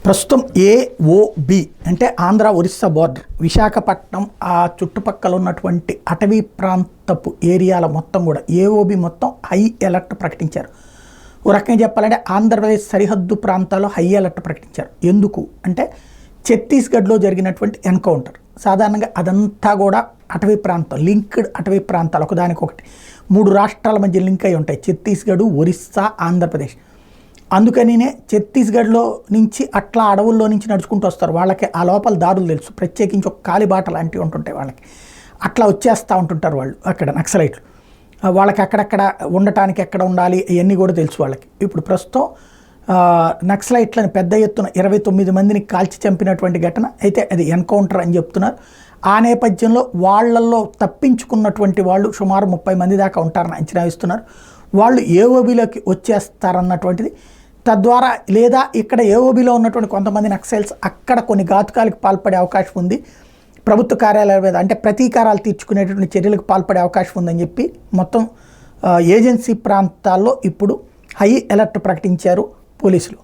ప్రస్తుతం ఏఓబి అంటే ఆంధ్ర ఒరిస్సా బోర్డర్ విశాఖపట్నం ఆ చుట్టుపక్కల ఉన్నటువంటి అటవీ ప్రాంతపు ఏరియాల మొత్తం కూడా ఏఓబి మొత్తం హై అలర్ట్ ప్రకటించారు. ఓ రకంగా చెప్పాలంటే ఆంధ్రప్రదేశ్ సరిహద్దు ప్రాంతాల్లో హై అలర్ట్ ప్రకటించారు. ఎందుకు అంటే ఛత్తీస్గఢ్లో జరిగినటువంటి ఎన్కౌంటర్, సాధారణంగా అదంతా కూడా అటవీ ప్రాంతం, లింక్డ్ అటవీ ప్రాంతాలు, ఒకదానికొకటి 3 రాష్ట్రాల మధ్య లింక్ అయి ఉంటాయి, ఛత్తీస్గఢ్, ఒరిస్సా, ఆంధ్రప్రదేశ్. అందుకనినే ఛత్తీస్గఢ్లో నుంచి అట్లా అడవుల్లో నుంచి నడుచుకుంటూ వస్తారు. వాళ్ళకి ఆ లోపల దారులు తెలుసు, ప్రత్యేకించి ఒక కాలిబాట లాంటివి ఉంటుంటాయి వాళ్ళకి. అట్లా వచ్చేస్తూ ఉంటుంటారు వాళ్ళు అక్కడ నక్సలైట్లు. వాళ్ళకి అక్కడక్కడ ఉండటానికి ఎక్కడ ఉండాలి ఇవన్నీ కూడా తెలుసు వాళ్ళకి. ఇప్పుడు ప్రస్తుతం నక్సలైట్లను పెద్ద ఎత్తున 29 మందిని కాల్చి చంపినటువంటి ఘటన అయితే అది ఎన్కౌంటర్ అని చెప్తున్నారు. ఆ నేపథ్యంలో వాళ్ళల్లో తప్పించుకున్నటువంటి వాళ్ళు సుమారు 30 మంది దాకా ఉంటారని అంచనా వేస్తున్నారు. వాళ్ళు ఏఓబిలోకి వచ్చేస్తారన్నటువంటిది. తద్వారా లేదా ఇక్కడ ఏఓబిలో ఉన్నటువంటి కొంతమంది నక్సల్స్ అక్కడ కొన్ని ఘాతుకాలకు పాల్పడే అవకాశం ఉంది, ప్రభుత్వ కార్యాలయాల మీద అంటే ప్రతీకారాలు తీర్చుకునేటువంటి చర్యలకు పాల్పడే అవకాశం ఉందని చెప్పి మొత్తం ఏజెన్సీ ప్రాంతాల్లో ఇప్పుడు హై అలర్ట్ ప్రకటించారు పోలీసులు.